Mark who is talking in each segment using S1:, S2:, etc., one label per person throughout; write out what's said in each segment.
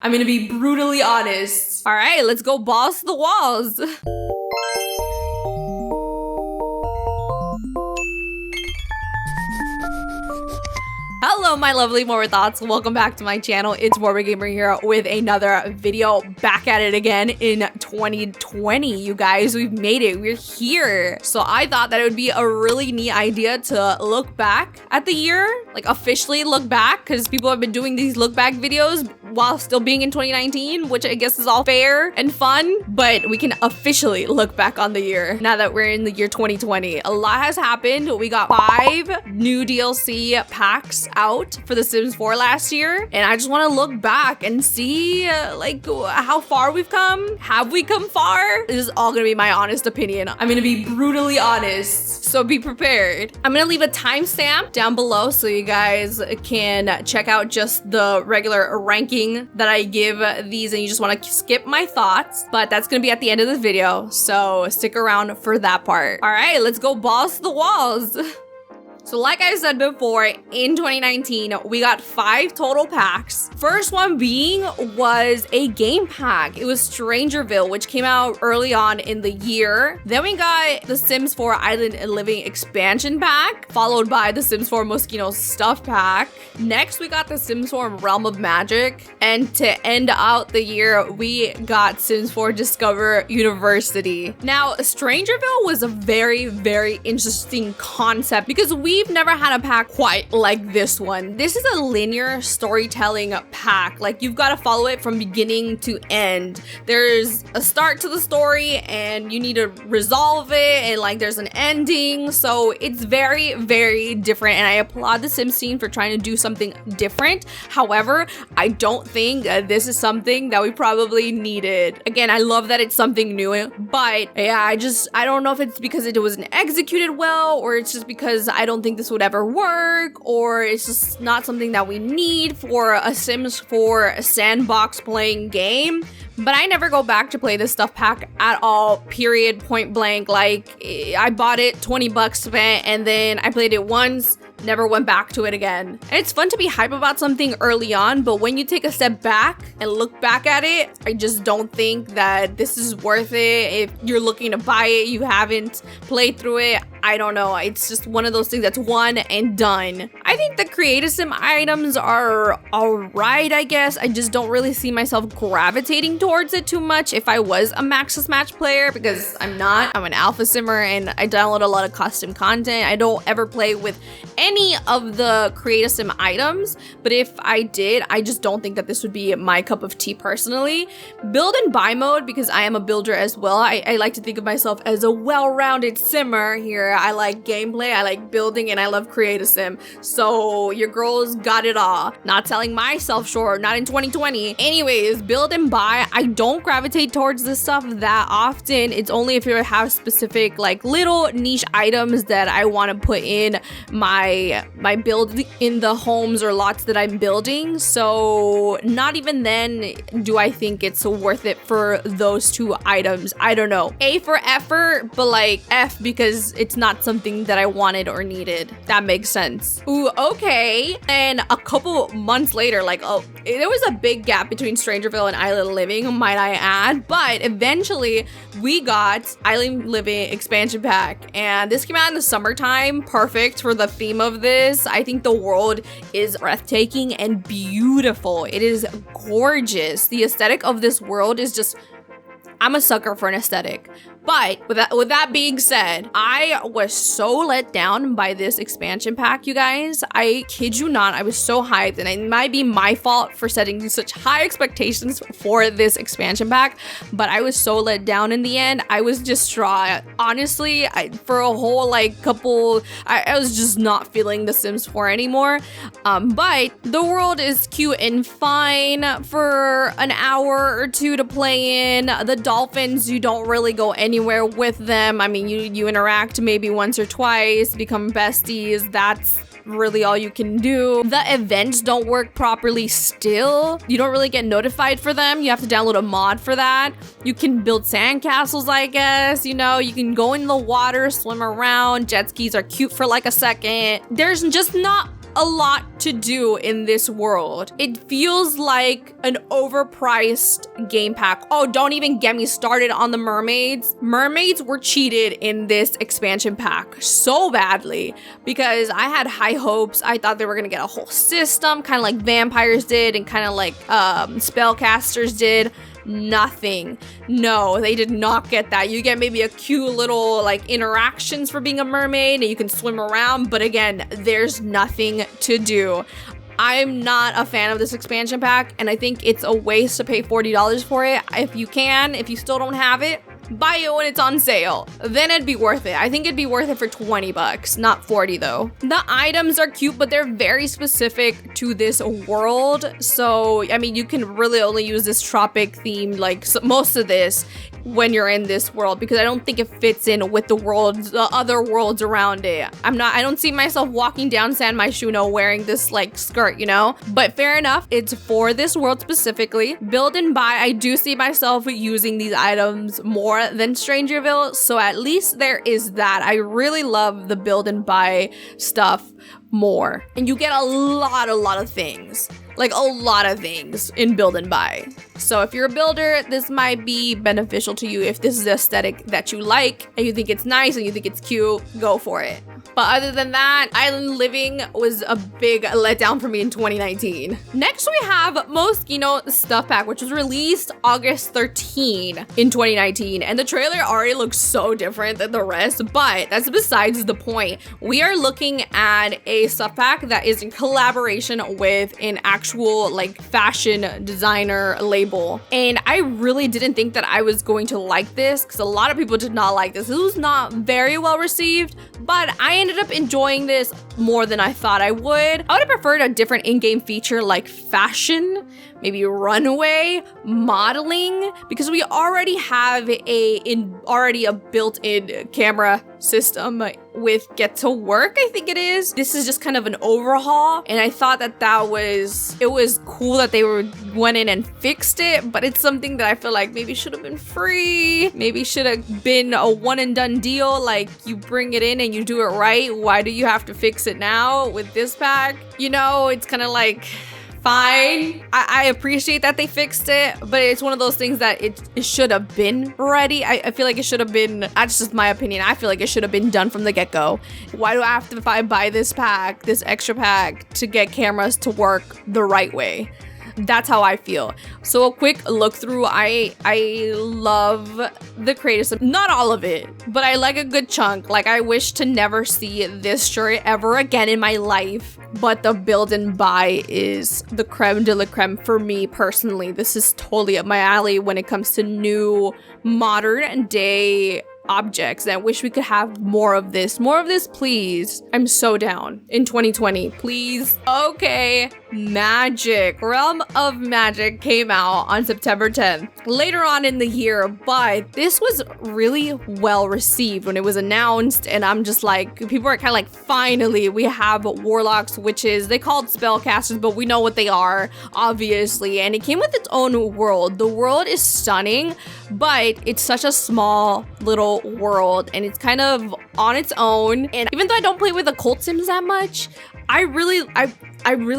S1: I'm gonna be brutally honest. All right, let's go balls to the walls. Hello, my lovely Morbid thoughts. Welcome back to my channel. It's Morbid Gamer here with another video. Back at it again in 2020, you guys. We've made it. We're here. So I thought that it would be a really neat idea to look back at the year, like officially look back, because people have been doing these look back videos while still being in 2019, which I guess is all fair and fun, but we can officially look back on the year now that we're in the year 2020. A lot has happened. We got 5 new DLC packs out for The Sims 4 last year, and I just want to look back and see like how far we've come. Have we come far? This is all gonna be my honest opinion. I'm gonna be brutally honest, so be prepared. I'm gonna leave a timestamp down below so you guys can check out just the regular ranking that I give these, and you just want to skip my thoughts, but that's gonna be at the end of the video, so stick around for that part. All right, let's go balls to the walls. So like I said before, in 2019, we got 5 total packs. First one being was a game pack. It was Strangerville, which came out early on in the year. Then we got the Sims 4 Eileen Living expansion pack, followed by the Sims 4 Mosquito stuff pack. Next, we got the Sims 4 Realm of Magic. And to end out the year, we got Sims 4 Discover University. Now, Strangerville was a very, very interesting concept because we've never had a pack quite like this one. This is a linear storytelling pack. Like, you've got to follow it from beginning to end. There's a start to the story and you need to resolve it, and like there's an ending. So it's very, very different, and I applaud the Sims team for trying to do something different. However, I don't think this is something that we probably needed. Again, I love that it's something new, but yeah, I don't know if it's because it wasn't executed well, or it's just because I don't think this would ever work, or it's just not something that we need for a Sims 4 sandbox playing game. But I never go back to play this stuff pack at all, period, point blank. Like, I bought it, 20 bucks spent, and then I played it once, never went back to it again. And it's fun to be hype about something early on, but when you take a step back and look back at it, I just don't think that this is worth it. If you're looking to buy it, you haven't played through it, I don't know. It's just one of those things that's one and done. I think the Creative Sim items are alright, I guess. I just don't really see myself gravitating towards it too much if I was a Maxis Match player, because I'm not. I'm an Alpha Simmer and I download a lot of custom content. I don't ever play with any of the Creative Sim items, but if I did, I just don't think that this would be my cup of tea personally. Build and buy mode, because I am a builder as well. I like to think of myself as a well-rounded simmer here. I like gameplay, I like building, and I love Creative Sim. So your girl's got it all. Not telling myself short, not in 2020. Anyways, build and buy. I don't gravitate towards this stuff that often. It's only if you have specific like little niche items that I want to put in my build in the homes or lots that I'm building. So not even then do I think it's worth it for those 2 items. I don't know. A for effort, but like F because it's not something that I wanted or needed. That makes sense. Ooh, okay. And a couple months later, like, oh, there was a big gap between Strangerville and Eileen Living, might I add, but eventually we got Eileen Living expansion pack, and this came out in the summertime. Perfect for the theme of this. I think the world is breathtaking and beautiful. It is gorgeous. The aesthetic of this world is just, I'm a sucker for an aesthetic. But with that being said, I was so let down by this expansion pack, you guys. I kid you not, I was so hyped, and it might be my fault for setting such high expectations for this expansion pack, but I was so let down in the end. I was distraught. Honestly, for a whole like couple, I was just not feeling The Sims 4 anymore. But the world is cute and fine for an hour or 2 to play in. The dolphins, you don't really go anywhere with them. I mean, you interact maybe once or twice, become besties. That's really all you can do. The events don't work properly still. You don't really get notified for them. You have to download a mod for that. You can build sandcastles, I guess. You know, you can go in the water, swim around. Jet skis are cute for like a second. There's just not a lot to do in this world. It feels like an overpriced game pack. Oh, don't even get me started on the mermaids. Mermaids were cheated in this expansion pack so badly because I had high hopes. I thought they were gonna get a whole system, kind of like vampires did and kind of like spellcasters did. Nothing. No, they did not get that. You get maybe a cute little like interactions for being a mermaid and you can swim around, but again, there's nothing to do. I'm not a fan of this expansion pack, and I think it's a waste to pay $40 for it. If you still don't have it, buy it when it's on sale. Then it'd be worth it. I think it'd be worth it for 20 bucks, not 40 though. The items are cute, but they're very specific to this world. So, I mean, you can really only use this tropic theme, like most of this, when you're in this world, because I don't think it fits in with the other worlds around it. I don't see myself walking down San Myshuno wearing this like skirt, you know? But fair enough, it's for this world specifically. Build and buy, I do see myself using these items more than Strangerville, so at least there is that. I really love the build and buy stuff more. And you get a lot of things. Like a lot of things in build and buy. So if you're a builder, this might be beneficial to you. If this is the aesthetic that you like and you think it's nice and you think it's cute, go for it. But other than that, Eileen Living was a big letdown for me in 2019. Next, we have Moschino Stuff Pack, which was released August 13 in 2019. And the trailer already looks so different than the rest, but that's besides the point. We are looking at a stuff pack that is in collaboration with an actual like fashion designer label. And I really didn't think that I was going to like this because a lot of people did not like this. This was not very well received, but I ended up enjoying this more than I thought I would. I would have preferred a different in-game feature like fashion, maybe runway, modeling, because we already have a built-in camera system with Get to Work, I think it is. This is just kind of an overhaul, and I thought that it was cool that they went in and fixed it, but it's something that I feel like maybe should have been free, maybe should have been a one and done deal, like you bring it in and you do it right. Why do you have to fix it now with this pack? You know, it's kind of like, fine. I appreciate that they fixed it, but it's one of those things that it should have been ready. I feel like it should have been, that's just my opinion, I feel like it should have been done from the get-go. Why do I have to buy this pack, this extra pack, to get cameras to work the right way? That's how I feel. So a quick look through, I love the creative, not all of it, but I like a good chunk. Like, I wish to never see this shirt ever again in my life, but the build and buy is the creme de la creme for me personally. This is totally up my alley when it comes to new modern day objects. And I wish we could have more of this, please. I'm so down in 2020, please. Okay, Magic, Realm of Magic came out on September 10th, later on in the year, but this was really well received when it was announced, and I'm just like, people are kind of like, finally, we have warlocks, witches. They called spellcasters, but we know what they are, obviously, and it came with its own world. The world is stunning, but it's such a small little world, and it's kind of on its own. And even though I don't play with occult sims that much, I really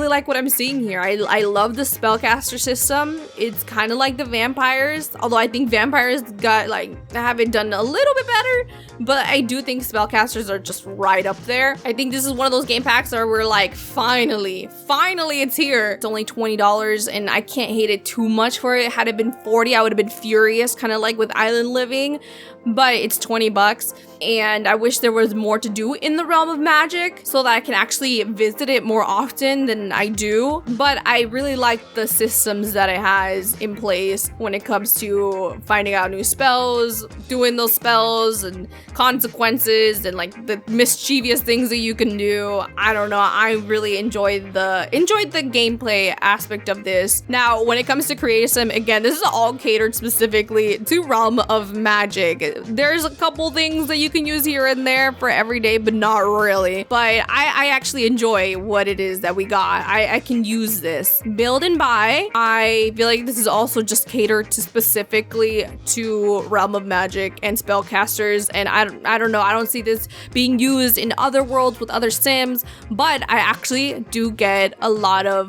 S1: like what I'm seeing here. I love the spellcaster system. It's kind of like the vampires, although I think vampires have it done a little bit better, but I do think spellcasters are just right up there. I think this is one of those game packs where we're like, finally it's here. It's only $20 and I can't hate it too much for it. Had it been 40, I would have been furious, kind of like with Eileen Living, but it's 20 bucks. And I wish there was more to do in the Realm of Magic so that I can actually visit it more often than I do. But I really like the systems that it has in place when it comes to finding out new spells, doing those spells, and consequences, and like the mischievous things that you can do. I don't know. I really enjoyed the gameplay aspect of this. Now, when it comes to creative sim, again, this is all catered specifically to Realm of Magic. There's a couple things that you can use here and there for every day, but not really. But I actually enjoy what it is that we got. I can use this. Build and buy. I feel like this is also just catered to specifically to Realm of Magic and Spellcasters, and I don't know. I don't see this being used in other worlds with other sims, but I actually do get a lot of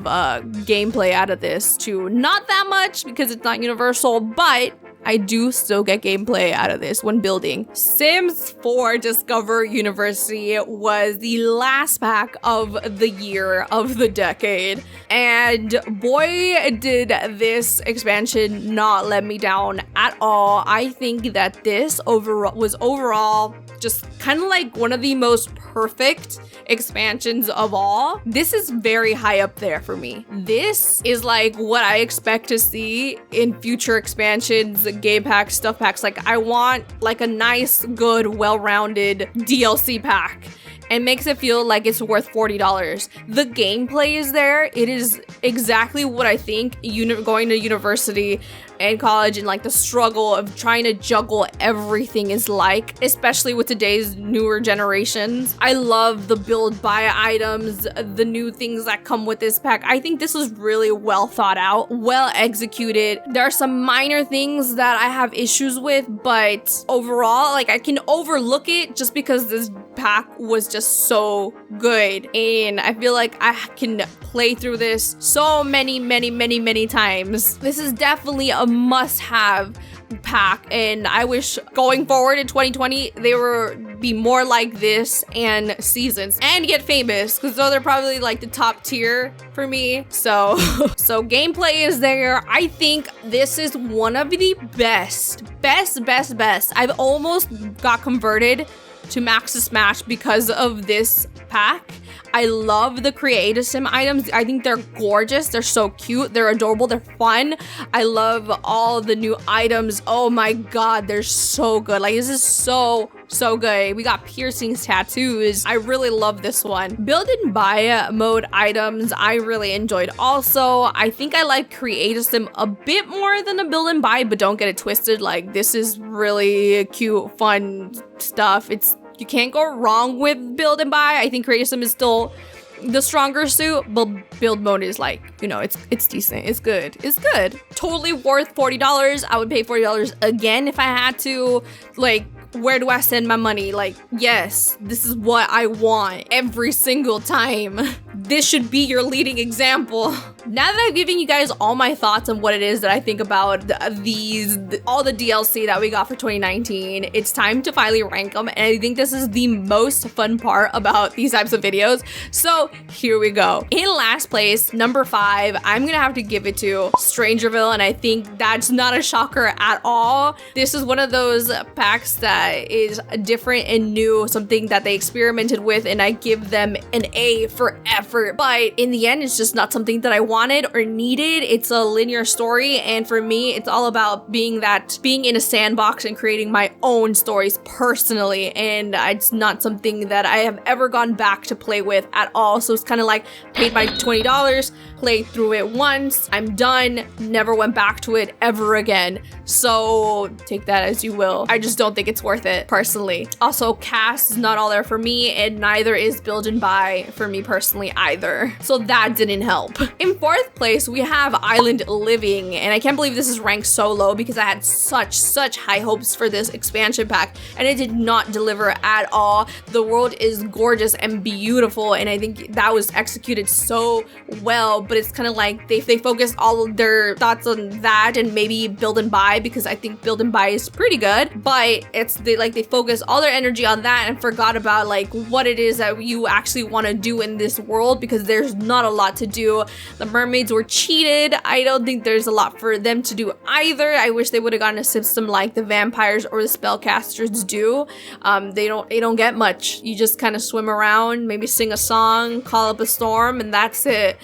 S1: gameplay out of this too. Not that much because it's not universal, but I do still get gameplay out of this when building. Sims 4 Discover University was the last pack of the year, of the decade. And boy, did this expansion not let me down at all. I think that this was overall just kind of like one of the most perfect expansions of all. This is very high up there for me. This is like what I expect to see in future expansions, game packs, stuff packs. Like I want like a nice, good, well-rounded DLC pack. And makes it feel like it's worth $40. The gameplay is there. It is exactly what I think going to university and college and like the struggle of trying to juggle everything is like, especially with today's newer generations. I love the build buy items, the new things that come with this pack. I think this was really well thought out, well executed. There are some minor things that I have issues with, but overall, like I can overlook it just because this pack was just so good. And I feel like I can play through this so many times. This is definitely a must-have pack, and I wish going forward in 2020 they would be more like this and seasons and get famous, because those are probably like the top tier for me. So gameplay is there. I think this is one of the best. I've almost got converted to Max to Smash because of this pack. I love the Creative Sim items. I think they're gorgeous. They're so cute. They're adorable. They're fun. I love all the new items. Oh my god, they're so good. Like, this is so good. We got piercings, tattoos. I really love this one. Build and buy mode items, I really enjoyed also. I think I like Creative Sim a bit more than the build and buy, but don't get it twisted. Like, this is really cute, fun stuff. You can't go wrong with build and buy. I think Creative Sim is still the stronger suit, but build mode is like, you know, it's decent. It's good. It's good. Totally worth $40. I would pay $40 again if I had to. Like, where do I send my money? Like, yes, this is what I want every single time. This should be your leading example. Now that I've given you guys all my thoughts on what it is that I think about all the DLC that we got for 2019, it's time to finally rank them. And I think this is the most fun part about these types of videos. So here we go. In last place, number 5, I'm gonna have to give it to Strangerville. And I think that's not a shocker at all. This is one of those packs that is different and new, something that they experimented with, and I give them an A for effort. But in the end, it's just not something that I wanted or needed. It's a linear story, and for me, it's all about being in a sandbox and creating my own stories personally, and it's not something that I have ever gone back to play with at all. So it's kind of like paid my $20, played through it once, I'm done, never went back to it ever again. So take that as you will. I just don't think it's worth it personally. Also, cast is not all there for me, and neither is build and buy for me personally either. So that didn't help. In 4th place, we have Eileen Living, and I can't believe this is ranked so low because I had such high hopes for this expansion pack, and it did not deliver at all. The world is gorgeous and beautiful, and I think that was executed so well, but it's kind of like they focused all of their thoughts on that and maybe build and buy, because I think build and buy is pretty good, but they focus all their energy on that and forgot about like what it is that you actually want to do in this world, because there's not a lot to do. The mermaids were cheated. I don't think there's a lot for them to do either. I wish they would have gotten a system like the vampires or the spellcasters do. They don't get much. You just kind of swim around, maybe sing a song, call up a storm, and that's it.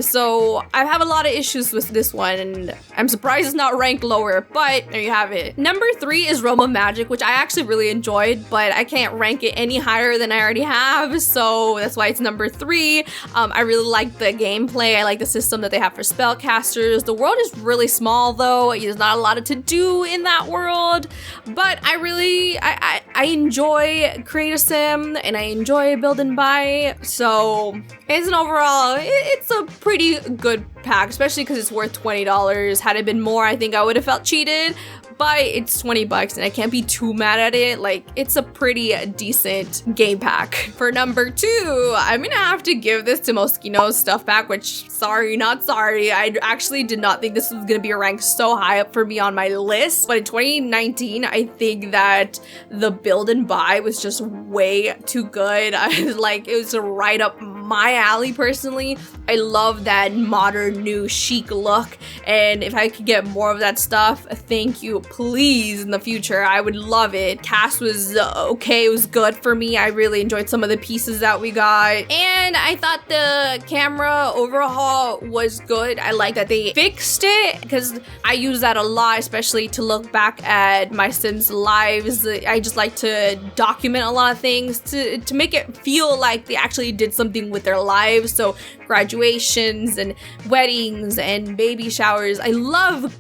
S1: So I have a lot of issues with this one, and I'm surprised it's not ranked lower. for, but there you have it. Number 3 is Realm of Magic, which I actually really enjoyed, but I can't rank it any higher than I already have, so that's why it's number 3. I really like the gameplay. I like the system that they have for spellcasters. The world is really small though. There's not a lot to do in that world, but I enjoy Create a Sim and I enjoy build and buy, so it's an overall, it's a pretty good pack, especially because it's worth $20. Had it been more, I think I would have felt cheated, but it's 20 bucks and I can't be too mad at it. Like, it's a pretty decent game pack. For number 2, I'm gonna have to give this to Moschino's stuff pack, which, sorry, not sorry. I actually did not think this was gonna be ranked so high up for me on my list, but in 2019, I think that the build and buy was just way too good. I was like, it was right up my alley personally. I love that modern, new, chic look, and if I could get more of that stuff, thank you, please, in the future, I would love it. Cast was okay, it was good for me. I really enjoyed some of the pieces that we got, and I thought the camera overhaul was good. I like that they fixed it, because I use that a lot, especially to look back at my Sims lives. I just like to document a lot of things to make it feel like they actually did something with their lives. So graduations and weddings and baby showers, I love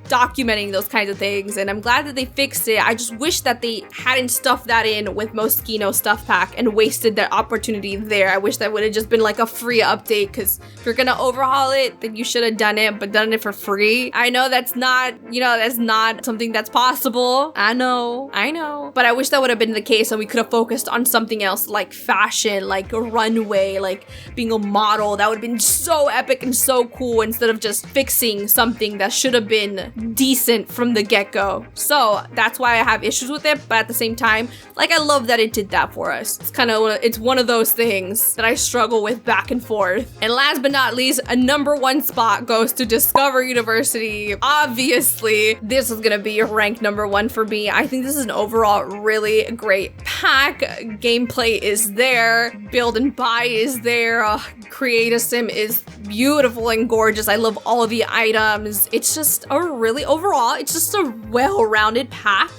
S1: documenting those kinds of things, and I'm glad that they fixed it. I just wish that they hadn't stuffed that in with Moschino stuff pack and wasted that opportunity there. I wish that would have just been like a free update, because if you're gonna overhaul it, then you should have done it, but done it for free. I know that's not, that's not something that's possible. I know, but I wish that would have been the case and we could have focused on something else, like fashion, like a runway, like being a model. That would have been so epic and so cool, instead of just fixing something that should have been decent from the get-go. So that's why I have issues with it, but at the same time, like, I love that it did that for us. It's one of those things that I struggle with back and forth. And last but not least, a number 1 spot goes to Discover University. Obviously, this is gonna be ranked number 1 for me. I think this is an overall really great pack. Gameplay is there, build and buy is there, Create a Sim is beautiful and gorgeous. I love all of the items. It's just it's just a well-rounded pack.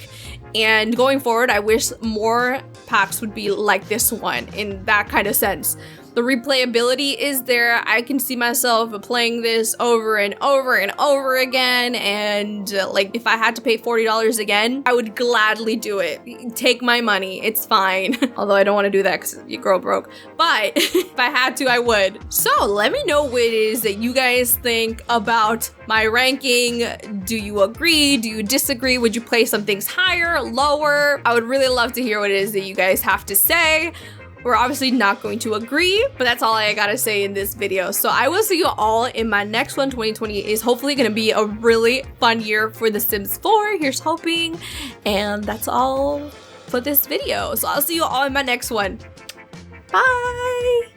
S1: And going forward, I wish more packs would be like this one in that kind of sense. The replayability is there. I can see myself playing this over and over and over again, and like, if I had to pay $40 again, I would gladly do it. Take my money, it's fine. Although I don't want to do that because you grow broke, but if I had to, I would. So let me know what it is that you guys think about my ranking. Do you agree? Do you disagree? Would you play some things higher, lower? I would really love to hear what it is that you guys have to say. We're obviously not going to agree, but that's all I gotta say in this video. So I will see you all in my next one. 2020 is hopefully gonna be a really fun year for The Sims 4. Here's hoping. And that's all for this video. So I'll see you all in my next one. Bye!